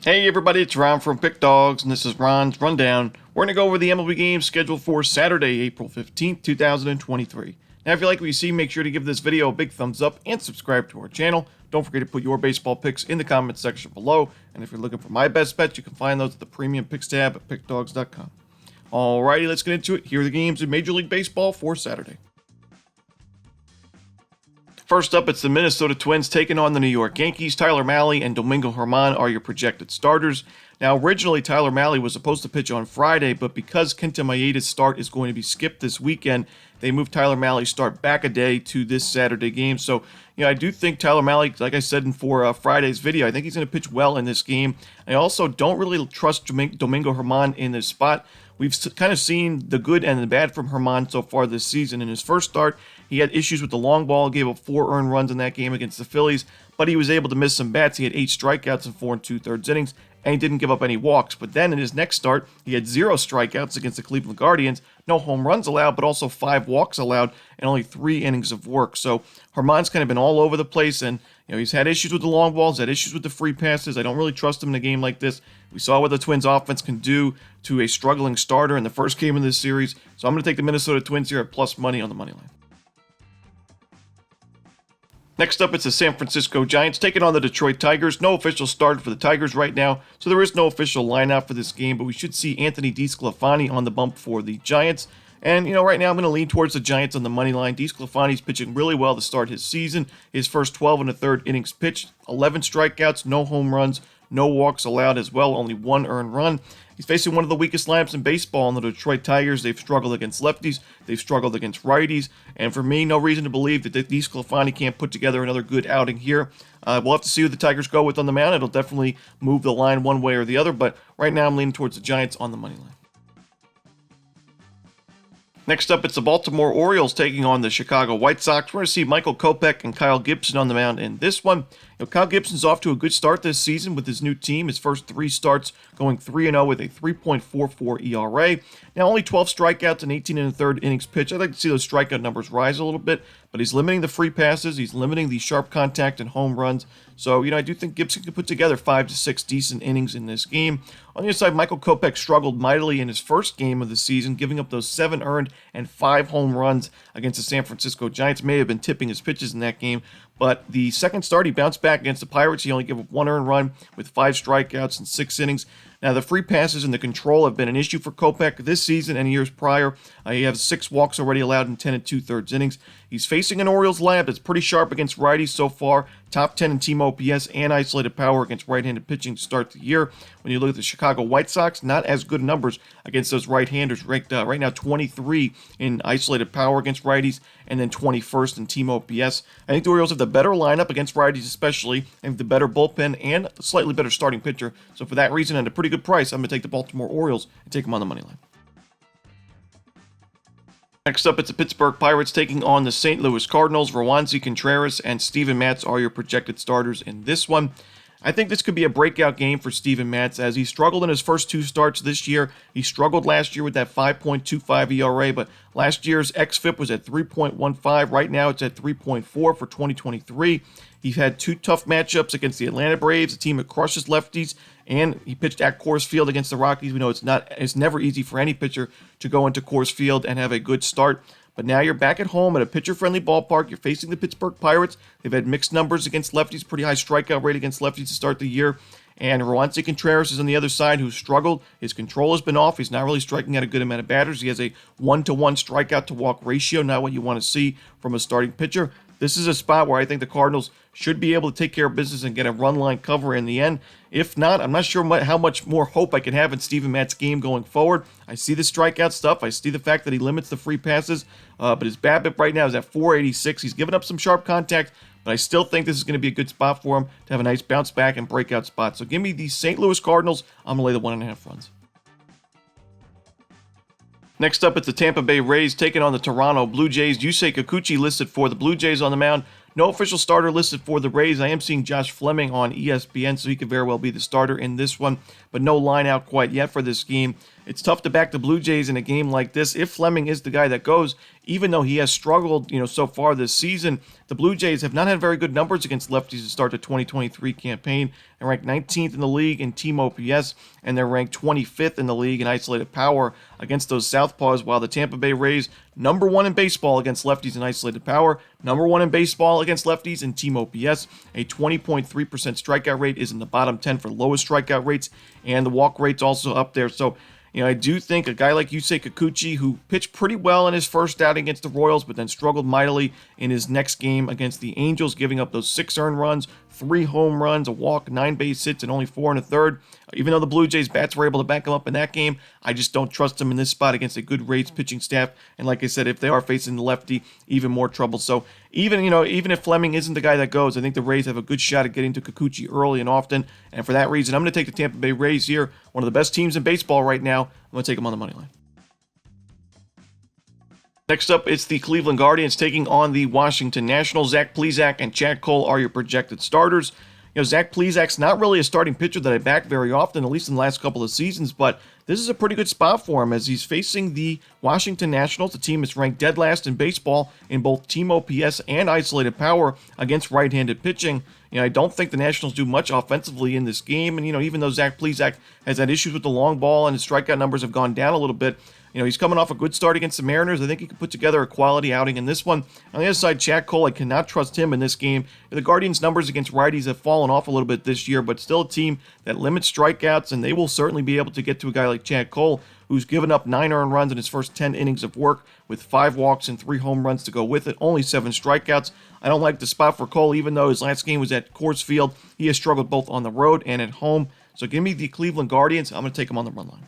Hey everybody, it's Ron from Pick Dawgz, and this is Ron's Rundown. We're going to go over the MLB games scheduled for Saturday, April 15th, 2023. Now, if you like what you see, make sure to give this video a big thumbs up and subscribe to our channel. Don't forget to put your baseball picks in the comments section below, and if you're looking for my best bets, you can find those at the Premium Picks tab at pickdawgz.com. Alrighty, let's get into it. Here are the games in Major League Baseball for Saturday. First up, it's the Minnesota Twins taking on the New York Yankees. Tyler Mahle and Domingo Germán are your projected starters. Now, originally, Tyler Mahle was supposed to pitch on Friday, but because Kenta Maeda's start is going to be skipped this weekend, they moved Tyler Mahle's start back a day to this Saturday game. So, I do think Tyler Mahle, like I said for Friday's video, I think he's going to pitch well in this game. I also don't really trust Domingo Germán in this spot. We've kind of seen the good and the bad from Germán so far this season. In his first start, he had issues with the long ball, gave up 4 earned runs in that game against the Phillies, but he was able to miss some bats. He had 8 strikeouts in 4 2/3 innings, and he didn't give up any walks. But then in his next start, he had 0 strikeouts against the Cleveland Guardians, no home runs allowed, but also 5 walks allowed, and only 3 innings of work. So Germán's kind of been all over the place, and he's had issues with the long balls, had issues with the free passes. I don't really trust him in a game like this. We saw what the Twins offense can do to a struggling starter in the first game of this series. So I'm going to take the Minnesota Twins here at plus money on the money line. Next up, it's the San Francisco Giants taking on the Detroit Tigers. No official start for the Tigers right now, so there is no official lineup for this game, but we should see Anthony DeSclafani on the bump for the Giants. And, right now I'm going to lean towards the Giants on the money line. DeSclafani's pitching really well to start his season. His first 12 1/3 innings pitched, 11 strikeouts, no home runs, no walks allowed as well, only 1 earned run. He's facing one of the weakest lineups in baseball in the Detroit Tigers. They've struggled against lefties. They've struggled against righties. And for me, no reason to believe that DeSclafani can't put together another good outing here. We'll have to see who the Tigers go with on the mound. It'll definitely move the line one way or the other. But right now, I'm leaning towards the Giants on the money line. Next up, it's the Baltimore Orioles taking on the Chicago White Sox. We're going to see Michael Kopech and Kyle Gibson on the mound in this one. Kyle Gibson's off to a good start this season with his new team. His first 3 starts going 3-0 with a 3.44 ERA. Now, only 12 strikeouts and 18 1/3 innings pitched. I'd like to see those strikeout numbers rise a little bit, but he's limiting the free passes. He's limiting the sharp contact and home runs. So, I do think Gibson can put together 5 to 6 decent innings in this game. On the other side, Michael Kopech struggled mightily in his first game of the season, giving up those 7 earned and 5 home runs against the San Francisco Giants. May have been tipping his pitches in that game, but the second start, he bounced back against the Pirates. He only gave up 1 earned run with 5 strikeouts and 6 innings. Now, the free passes and the control have been an issue for Kopech this season and years prior. He has 6 walks already allowed in 10 2/3 innings. He's facing an Orioles lineup that's pretty sharp against righties so far. Top 10 in team OPS and isolated power against right-handed pitching to start the year. When you look at the Chicago White Sox, not as good numbers against those right-handers. Ranked right now 23 in isolated power against righties and then 21st in team OPS. I think the Orioles have the better lineup against righties especially, and the better bullpen and a slightly better starting pitcher. So for that reason, at a pretty good price, I'm going to take the Baltimore Orioles and take them on the money line. Next up, it's the Pittsburgh Pirates taking on the St. Louis Cardinals. Rowanzi Contreras and Steven Matz are your projected starters in this one. I think this could be a breakout game for Steven Matz as he struggled in his first 2 starts this year. He struggled last year with that 5.25 ERA, but last year's xFIP was at 3.15. Right now it's at 3.4 for 2023. He's had 2 tough matchups against the Atlanta Braves, a team that crushes lefties, and he pitched at Coors Field against the Rockies. We know it's never easy for any pitcher to go into Coors Field and have a good start. But now you're back at home at a pitcher-friendly ballpark. You're facing the Pittsburgh Pirates. They've had mixed numbers against lefties, pretty high strikeout rate against lefties to start the year. And Rowanzi Contreras is on the other side, who's struggled. His control has been off. He's not really striking out a good amount of batters. He has a 1-to-1 strikeout-to-walk ratio, not what you want to see from a starting pitcher. This is a spot where I think the Cardinals should be able to take care of business and get a run line cover in the end. If not, I'm not sure how much more hope I can have in Steven Matz's game going forward. I see the strikeout stuff. I see the fact that he limits the free passes, but his BABIP right now is at 486. He's given up some sharp contact, but I still think this is going to be a good spot for him to have a nice bounce back and breakout spot. So give me the St. Louis Cardinals. I'm going to lay the 1.5 runs. Next up, it's the Tampa Bay Rays taking on the Toronto Blue Jays. Yusei Kikuchi listed for the Blue Jays on the mound. No official starter listed for the Rays. I am seeing Josh Fleming on ESPN, so he could very well be the starter in this one, but no line out quite yet for this game. It's tough to back the Blue Jays in a game like this. If Fleming is the guy that goes, even though he has struggled, so far this season, the Blue Jays have not had very good numbers against lefties to start the 2023 campaign. They're ranked 19th in the league in team OPS, and they're ranked 25th in the league in isolated power against those southpaws, while the Tampa Bay Rays, number 1 in baseball against lefties in isolated power, number 1 in baseball against lefties in team OPS. A 20.3% strikeout rate is in the bottom 10 for lowest strikeout rates, and the walk rate's also up there. So, I do think a guy like Yusei Kikuchi, who pitched pretty well in his first outing against the Royals, but then struggled mightily in his next game against the Angels, giving up those 6 earned runs, 3 home runs, a walk, 9 base hits, and only 4 1/3. Even though the Blue Jays bats were able to back him up in that game, I just don't trust him in this spot against a good Rays pitching staff. And like I said, if they are facing the lefty, even more trouble. So even if Fleming isn't the guy that goes, I think the Rays have a good shot at getting to Kikuchi early and often. And for that reason, I'm going to take the Tampa Bay Rays here, one of the best teams in baseball right now. I'm going to take them on the money line. Next up, it's the Cleveland Guardians taking on the Washington Nationals. Zach Plesac and Chad Cole are your projected starters. Zach Plesac's not really a starting pitcher that I back very often, at least in the last couple of seasons, but this is a pretty good spot for him as he's facing the Washington Nationals, a team that's ranked dead last in baseball in both team OPS and isolated power against right-handed pitching. I don't think the Nationals do much offensively in this game, and even though Zach Plesac has had issues with the long ball and his strikeout numbers have gone down a little bit, he's coming off a good start against the Mariners. I think he could put together a quality outing in this one. On the other side, Chad Cole, I cannot trust him in this game. The Guardians' numbers against righties have fallen off a little bit this year, but still a team that limits strikeouts, and they will certainly be able to get to a guy like Chad Cole, who's given up 9 earned runs in his first 10 innings of work with 5 walks and 3 home runs to go with it, only 7 strikeouts. I don't like the spot for Cole, even though his last game was at Coors Field. He has struggled both on the road and at home. So give me the Cleveland Guardians. I'm going to take them on the run line.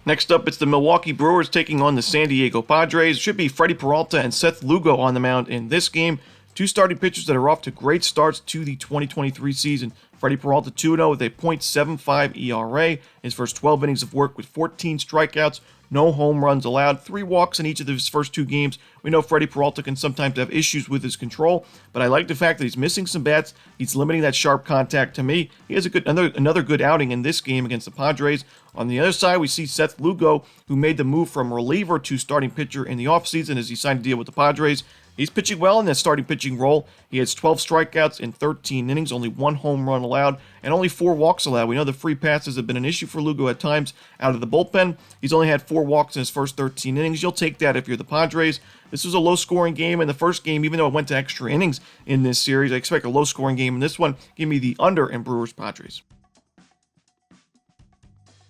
Next up, it's the Milwaukee Brewers taking on the San Diego Padres. It should be Freddie Peralta and Seth Lugo on the mound in this game. 2 starting pitchers that are off to great starts to the 2023 season. Freddie Peralta 2-0 with a .75 ERA. His first 12 innings of work with 14 strikeouts, no home runs allowed, 3 walks in each of his first 2 games. We know Freddie Peralta can sometimes have issues with his control, but I like the fact that he's missing some bats. He's limiting that sharp contact to me. He has another good outing in this game against the Padres. On the other side, we see Seth Lugo, who made the move from reliever to starting pitcher in the offseason as he signed a deal with the Padres. He's pitching well in that starting pitching role. He has 12 strikeouts in 13 innings, only 1 home run allowed, and only 4 walks allowed. We know the free passes have been an issue for Lugo at times out of the bullpen. He's only had 4 walks in his first 13 innings. You'll take that if you're the Padres. This was a low-scoring game in the first game, even though it went to extra innings in this series. I expect a low-scoring game in this one. Give me the under in Brewers-Padres.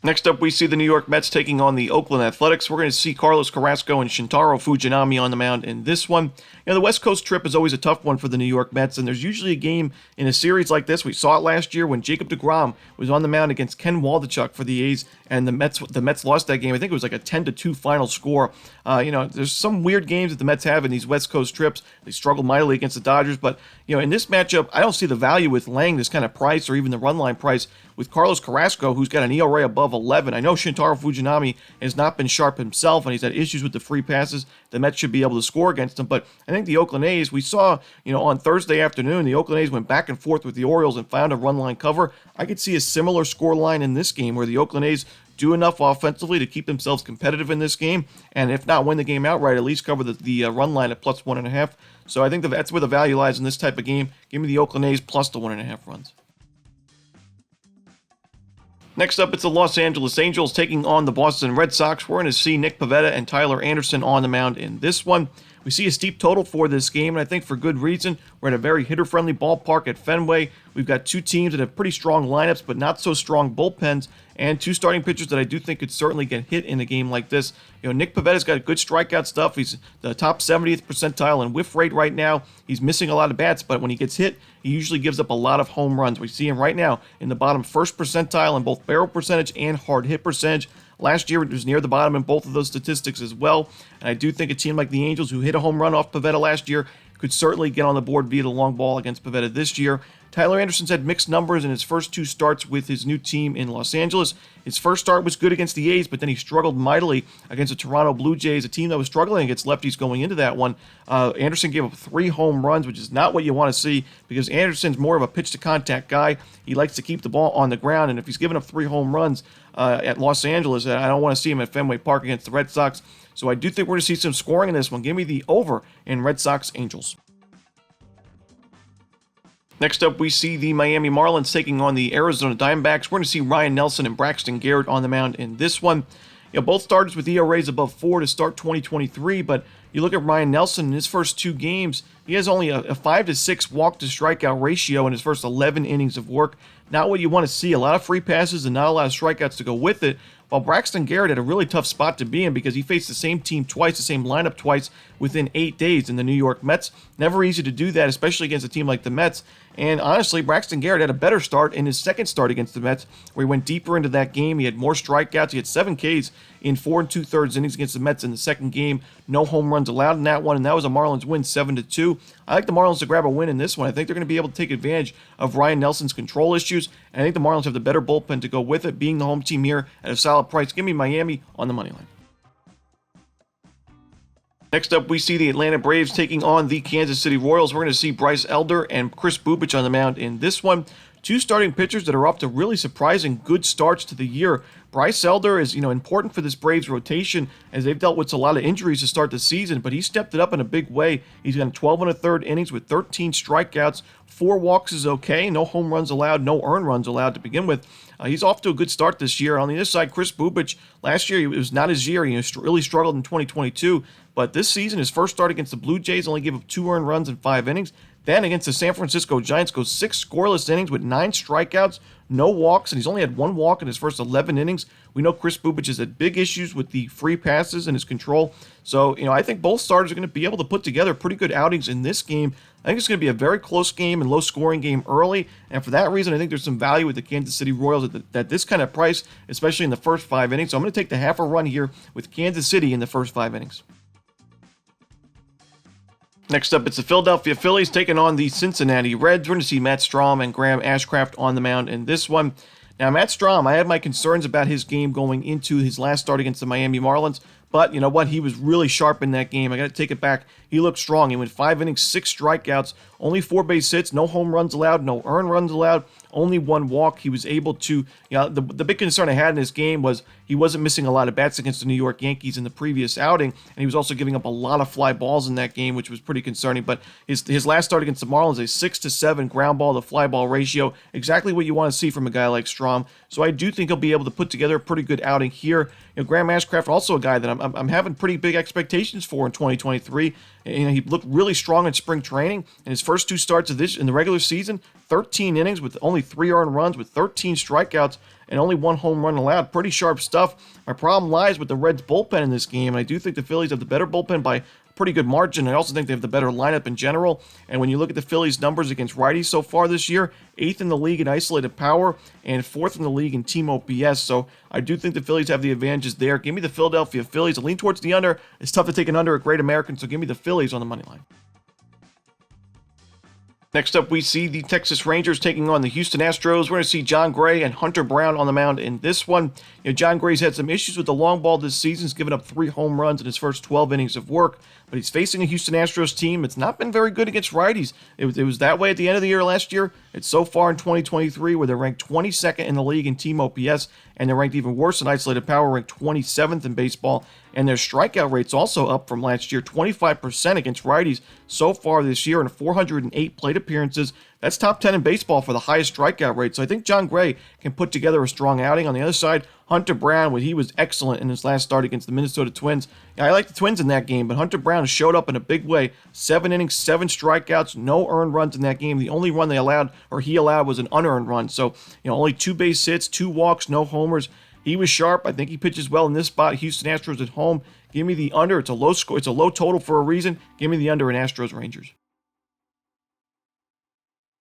Next up, we see the New York Mets taking on the Oakland Athletics. We're going to see Carlos Carrasco and Shintaro Fujinami on the mound in this one. The West Coast trip is always a tough one for the New York Mets, and there's usually a game in a series like this. We saw it last year when Jacob deGrom was on the mound against Ken Waldichuk for the A's, and the Mets lost that game. I think it was like a 10-2 final score. There's some weird games that the Mets have in these West Coast trips. They struggled mightily against the Dodgers, but in this matchup, I don't see the value with laying this kind of price or even the run line price with Carlos Carrasco, who's got an ERA above 11. I know Shintaro Fujinami has not been sharp himself, and he's had issues with the free passes. The Mets should be able to score against him, but I think the Oakland A's, we saw, on Thursday afternoon, the Oakland A's went back and forth with the Orioles and found a run line cover. I could see a similar score line in this game where the Oakland A's do enough offensively to keep themselves competitive in this game, and if not win the game outright, at least cover the run line at plus 1.5. So I think that's where the value lies in this type of game. Give me the Oakland A's plus the 1.5 runs. Next up, it's the Los Angeles Angels taking on the Boston Red Sox. We're going to see Nick Pivetta and Tyler Anderson on the mound in this one. We see a steep total for this game, and I think for good reason. We're at a very hitter-friendly ballpark at Fenway. We've got 2 teams that have pretty strong lineups, but not so strong bullpens, and 2 starting pitchers that I do think could certainly get hit in a game like this. Nick Pivetta's got good strikeout stuff. He's the top 70th percentile in whiff rate right now. He's missing a lot of bats, but when he gets hit, he usually gives up a lot of home runs. We see him right now in the bottom 1st percentile in both barrel percentage and hard hit percentage. Last year, it was near the bottom in both of those statistics as well. And I do think a team like the Angels, who hit a home run off Pivetta last year, could certainly get on the board via the long ball against Pivetta this year. Tyler Anderson's had mixed numbers in his first 2 starts with his new team in Los Angeles. His first start was good against the A's, but then he struggled mightily against the Toronto Blue Jays, a team that was struggling against lefties going into that one. Anderson gave up 3 home runs, which is not what you want to see because Anderson's more of a pitch-to-contact guy. He likes to keep the ball on the ground, and if he's giving up 3 home runs at Los Angeles, I don't want to see him at Fenway Park against the Red Sox. So I do think we're going to see some scoring in this one. Give me the over in Red Sox Angels. Next up, we see the Miami Marlins taking on the Arizona Diamondbacks. We're going to see Ryan Nelson and Braxton Garrett on the mound in this one. Both starters with ERAs above 4 to start 2023, but you look at Ryan Nelson in his first 2 games, he has only a 5 to 6 walk to strikeout ratio in his first 11 innings of work. Not what you want to see. A lot of free passes and not a lot of strikeouts to go with it. While Braxton Garrett had a really tough spot to be in because he faced the same team twice, the same lineup twice within 8 days in the New York Mets. Never easy to do that, especially against a team like the Mets. And honestly, Braxton Garrett had a better start in his second start against the Mets, where he went deeper into that game. He had more strikeouts. He had 7 Ks in 4 2/3 innings against the Mets in the second game. No home runs allowed in that one, and that was a Marlins win 7-2. I like the Marlins to grab a win in this one. I think they're going to be able to take advantage of Ryan Nelson's control issues, and I think the Marlins have the better bullpen to go with it, being the home team here at a solid price. Give me Miami on the money line. Next up, we see the Atlanta Braves taking on the Kansas City Royals. We're going to see Bryce Elder and Chris Bubich on the mound in this one. 2 starting pitchers that are off to really surprising good starts to the year. Bryce Elder is, important for this Braves rotation as they've dealt with a lot of injuries to start the season, but he stepped it up in a big way. He's gone 12 1/3 innings with 13 strikeouts. 4 walks is okay. No home runs allowed, no earned runs allowed to begin with. He's off to a good start this year. On the other side, Chris Bubich, last year it was not his year. He really struggled in 2022, but this season, his first start against the Blue Jays only gave up 2 earned runs in 5 innings. Then against the San Francisco Giants, goes 6 scoreless innings with 9 strikeouts, no walks, and he's only had 1 walk in his first 11 innings. We know Chris Bubich has had big issues with the free passes and his control. So, I think both starters are going to be able to put together pretty good outings in this game. I think it's going to be a very close game and low-scoring game early, and for that reason, I think there's some value with the Kansas City Royals at this kind of price, especially in the first 5 innings. So I'm going to take the half a run here with Kansas City in the first 5 innings. Next up, it's the Philadelphia Phillies taking on the Cincinnati Reds. We're going to see Matt Strahm and Graham Ashcraft on the mound in this one. Now, Matt Strahm, I had my concerns about his game going into his last start against the Miami Marlins, but you know what? He was really sharp in that game. I got to take it back. He looked strong. He went 5 innings, 6 strikeouts, only 4 base hits, no home runs allowed, no earned runs allowed, only 1 walk. He was able to, the big concern I had in this game was he wasn't missing a lot of bats against the New York Yankees in the previous outing, and he was also giving up a lot of fly balls in that game, which was pretty concerning. But his last start against the Marlins, a 6-7 ground ball to fly ball ratio, exactly what you want to see from a guy like Strahm. So I do think he'll be able to put together a pretty good outing here. Graham Ashcraft, also a guy that I'm having pretty big expectations for in 2023. He looked really strong in spring training. In his first 2 starts of this in the regular season, 13 innings with only 3 earned runs, with 13 strikeouts, and only 1 home run allowed. Pretty sharp stuff. My problem lies with the Reds' bullpen in this game, and I do think the Phillies have the better bullpen by pretty good margin. I also think they have the better lineup in general. And when you look at the Phillies' numbers against righties so far this year, 8th in the league in isolated power and 4th in the league in team OPS. So I do think the Phillies have the advantages there. Give me the Philadelphia Phillies. I lean towards the under. It's tough to take an under at Great American, so give me the Phillies on the money line. Next up, we see the Texas Rangers taking on the Houston Astros. We're going to see John Gray and Hunter Brown on the mound in this one. John Gray's had some issues with the long ball this season. He's given up 3 home runs in his first 12 innings of work, but he's facing a Houston Astros team. It's not been very good against righties. It was that way at the end of the year last year. It's so far in 2023 where they're ranked 22nd in the league in team OPS, and they're ranked even worse in isolated power, ranked 27th in baseball. And their strikeout rate's also up from last year, 25% against righties so far this year in 408 plate appearances. That's top 10 in baseball for the highest strikeout rate. So I think John Gray can put together a strong outing. On the other side, Hunter Brown, he was excellent in his last start against the Minnesota Twins. I like the Twins in that game, but Hunter Brown showed up in a big way. 7 innings, 7 strikeouts, no earned runs in that game. The only run he allowed was an unearned run. So, only 2 base hits, 2 walks, no homers. He was sharp. I think he pitches well in this spot. Houston Astros at home. Give me the under. It's a low score. It's a low total for a reason. Give me the under in Astros Rangers.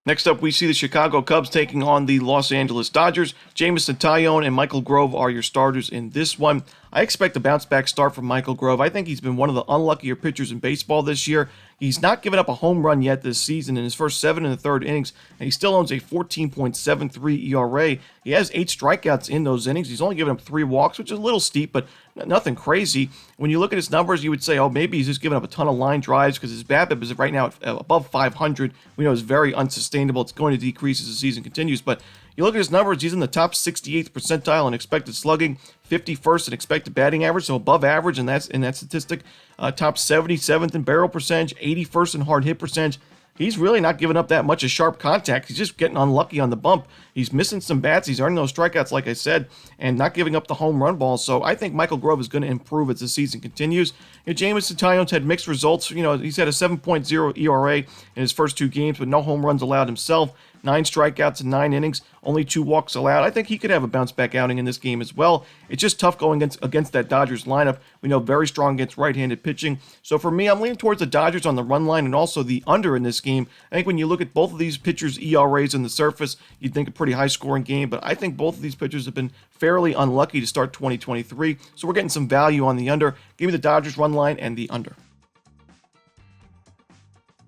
Next up, we see the Chicago Cubs taking on the Los Angeles Dodgers. Jameson Taillon and Michael Grove are your starters in this one. I expect a bounce-back start from Michael Grove. I think he's been one of the unluckier pitchers in baseball this year. He's not given up a home run yet this season in his first 7 and a third innings, and he still owns a 14.73 ERA. He has 8 strikeouts in those innings. He's only given up 3 walks, which is a little steep, but nothing crazy. When you look at his numbers, you would say, oh, maybe he's just giving up a ton of line drives because his BABIP is right now above 500. We know it's very unsustainable. It's going to decrease as the season continues, but you look at his numbers, he's in the top 68th percentile in expected slugging, 51st in expected batting average, so above average in that statistic. Top 77th in barrel percentage, 81st in hard hit percentage. He's really not giving up that much of sharp contact. He's just getting unlucky on the bump. He's missing some bats. He's earning those strikeouts, like I said, and not giving up the home run ball. So I think Michael Grove is going to improve as the season continues. Jameson Taillon's had mixed results. He's had a 7.0 ERA in his first 2 games, but no home runs allowed himself. 9 strikeouts in 9 innings, only 2 walks allowed. I think he could have a bounce-back outing in this game as well. It's just tough going against that Dodgers lineup. We know very strong against right-handed pitching. So for me, I'm leaning towards the Dodgers on the run line and also the under in this game. I think when you look at both of these pitchers' ERAs on the surface, you'd think a pretty high-scoring game, but I think both of these pitchers have been fairly unlucky to start 2023. So we're getting some value on the under. Give me the Dodgers run line and the under.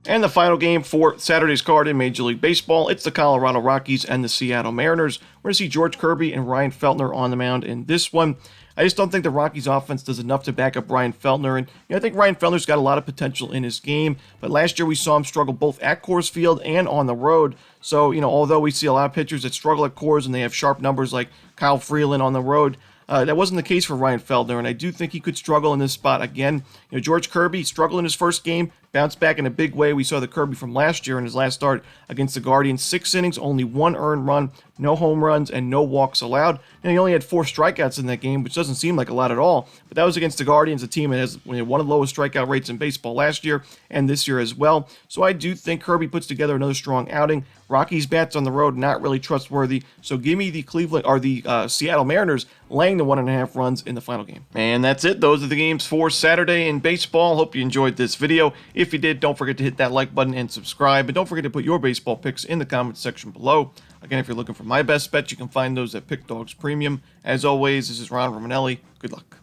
And the final game for Saturday's card in Major League Baseball, it's the Colorado Rockies and the Seattle Mariners. We're going to see George Kirby and Ryan Feltner on the mound in this one. I just don't think the Rockies offense does enough to back up Ryan Feltner. And I think Ryan Feltner's got a lot of potential in his game. But last year we saw him struggle both at Coors Field and on the road. So, although we see a lot of pitchers that struggle at Coors and they have sharp numbers like Kyle Freeland on the road, that wasn't the case for Ryan Feltner, and I do think he could struggle in this spot again. George Kirby struggled in his first game, bounced back in a big way. We saw the Kirby from last year in his last start against the Guardians. 6 innings, only 1 earned run, no home runs, and no walks allowed. And he only had 4 strikeouts in that game, which doesn't seem like a lot at all. But that was against the Guardians, a team that has one of the lowest strikeout rates in baseball last year and this year as well. So I do think Kirby puts together another strong outing. Rockies bats on the road, not really trustworthy. So give me the Seattle Mariners laying the 1.5 runs in the final game. And that's it. Those are the games for Saturday in baseball. Hope you enjoyed this video. If you did, don't forget to hit that like button and subscribe. And don't forget to put your baseball picks in the comments section below. Again, if you're looking for my best bets, you can find those at Pick Dawgz Premium. As always, this is Ron Romanelli. Good luck.